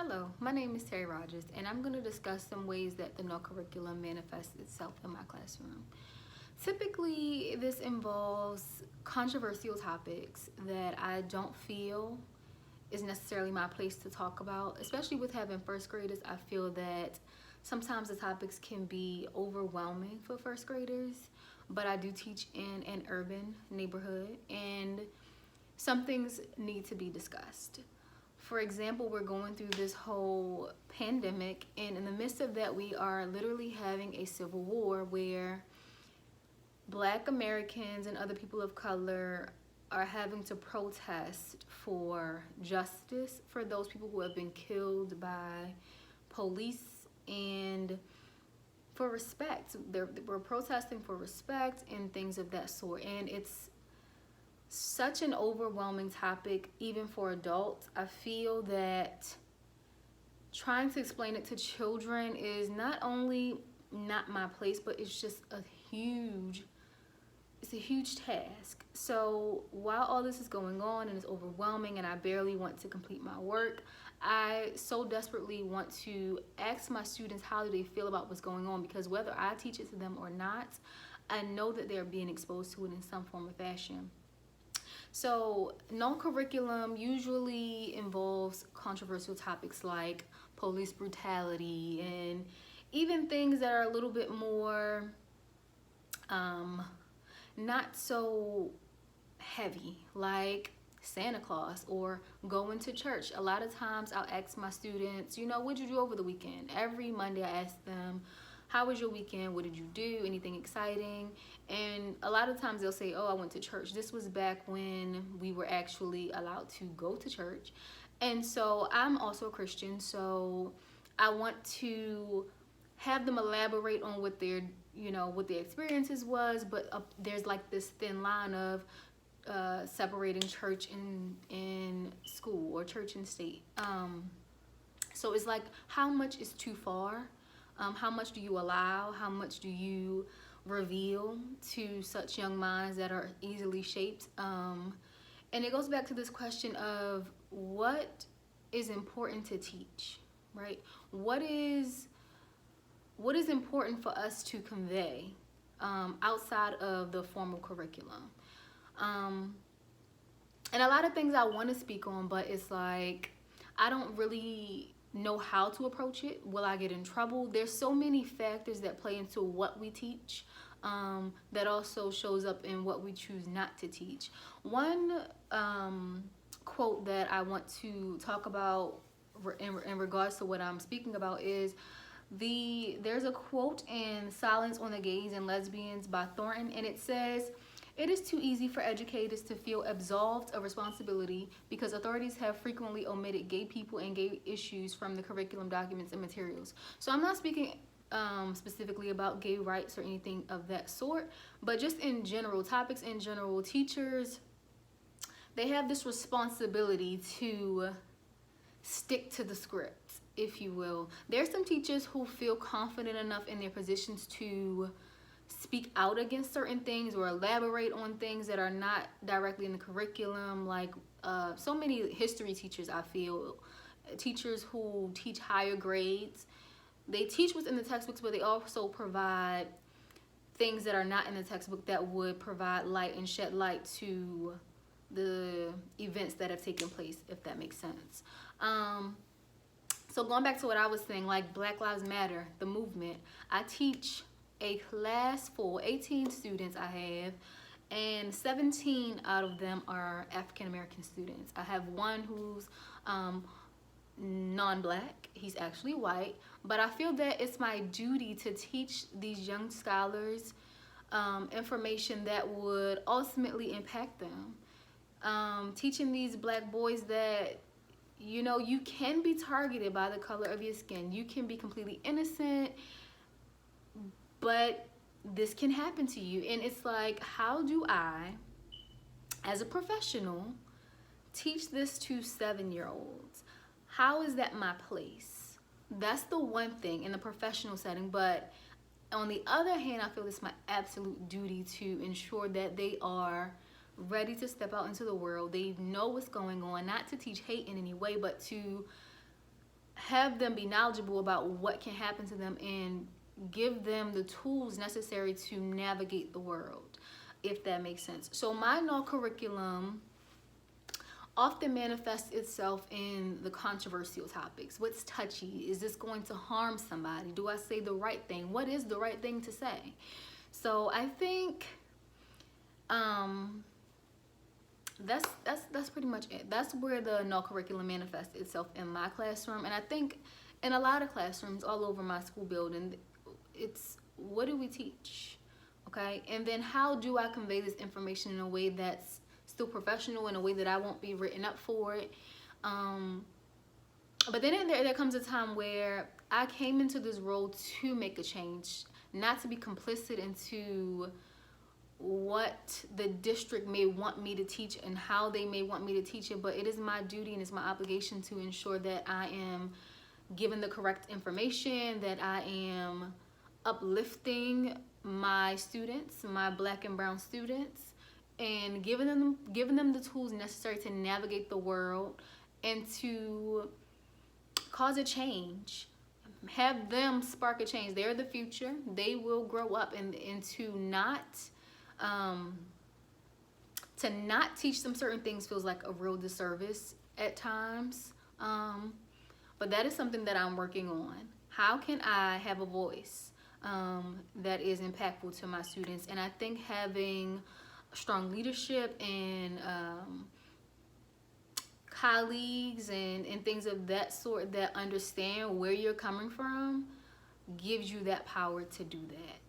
Hello, my name is Terry Rogers, and I'm going to discuss some ways that the Null curriculum manifests itself in my classroom. Typically, this involves controversial topics that I don't feel is necessarily my place to talk about, especially with having first graders. I feel that sometimes the topics can be overwhelming for first graders, but I do teach in an urban neighborhood, and some things need to be discussed. For example, we're going through this whole pandemic, and in the midst of that, we are literally having a civil war where Black Americans and other people of color are having to protest for justice for those people who have been killed by police and for respect. We're protesting for respect and things of that sort, and it's such an overwhelming topic even for adults. I feel that trying to explain it to children is not only not my place, but it's just it's a huge task. So while all this is going on and it's overwhelming and I barely want to complete my work, I so desperately want to ask my students how do they feel about what's going on, because whether I teach it to them or not, I know that they're being exposed to it in some form or fashion. So Null curriculum usually involves controversial topics like police brutality and even things that are a little bit more not so heavy, like Santa Claus or going to church. A lot of times I'll ask my students, what'd you do over the weekend? Every Monday I ask them, how was your weekend? What did you do? Anything exciting? And a lot of times they'll say, oh, I went to church. This was back when we were actually allowed to go to church. And so I'm also a Christian, so I want to have them elaborate on what their experiences was, but there's like this thin line of separating church and school or church and state. So it's like, how much is too far? How much do you allow? How much do you reveal to such young minds that are easily shaped? And it goes back to this question of what is important to teach, right? What is important for us to convey outside of the formal curriculum? And a lot of things I want to speak on, but it's like I don't really know how to approach it. Will I get in trouble? There's so many factors that play into what we teach that also shows up in what we choose not to teach. One quote that I want to talk about in regards to what I'm speaking about is there's a quote in Silence on the Gays and Lesbians by Thornton, and it says, "It is too easy for educators to feel absolved of responsibility because authorities have frequently omitted gay people and gay issues from the curriculum documents and materials." So I'm not speaking specifically about gay rights or anything of that sort, but just in general, topics in general, teachers, they have this responsibility to stick to the script, if you will. There's some teachers who feel confident enough in their positions to speak out against certain things or elaborate on things that are not directly in the curriculum, like so many history teachers. I feel teachers who teach higher grades, they teach what's in the textbooks, but they also provide things that are not in the textbook that would provide light and shed light to the events that have taken place, if that makes sense. So going back to what I was saying, like Black Lives Matter, the movement, I teach a class full, 18 students I have, and 17 out of them are African American students. I have one who's non-Black, he's actually white, but I feel that it's my duty to teach these young scholars information that would ultimately impact them. Teaching these Black boys that you can be targeted by the color of your skin. You can be completely innocent, but this can happen to you. And it's like, how do I, as a professional, teach this to 7-year-olds? How is that my place? That's the one thing in the professional setting. But on the other hand, I feel it's my absolute duty to ensure that they are ready to step out into the world. They know what's going on, not to teach hate in any way, but to have them be knowledgeable about what can happen to them and give them the tools necessary to navigate the world, if that makes sense. So my Null curriculum often manifests itself in the controversial topics. What's touchy? Is this going to harm somebody? Do I say the right thing? What is the right thing to say? So I think that's pretty much it. That's where the Null curriculum manifests itself in my classroom, and I think in a lot of classrooms all over my school building. It's, what do we teach? Okay, and then how do I convey this information in a way that's still professional, in a way that I won't be written up for it? But then there comes a time where I came into this role to make a change, not to be complicit into what the district may want me to teach and how they may want me to teach it, but it is my duty and it's my obligation to ensure that I am given the correct information, that I am uplifting my students, my Black and brown students, and giving them the tools necessary to navigate the world and to cause a change. Have them spark a change. They're the future. They will grow up, and to not teach them certain things feels like a real disservice at times. But that is something that I'm working on. How can I have a voice that is impactful to my students? And I think having strong leadership and colleagues and things of that sort that understand where you're coming from gives you that power to do that.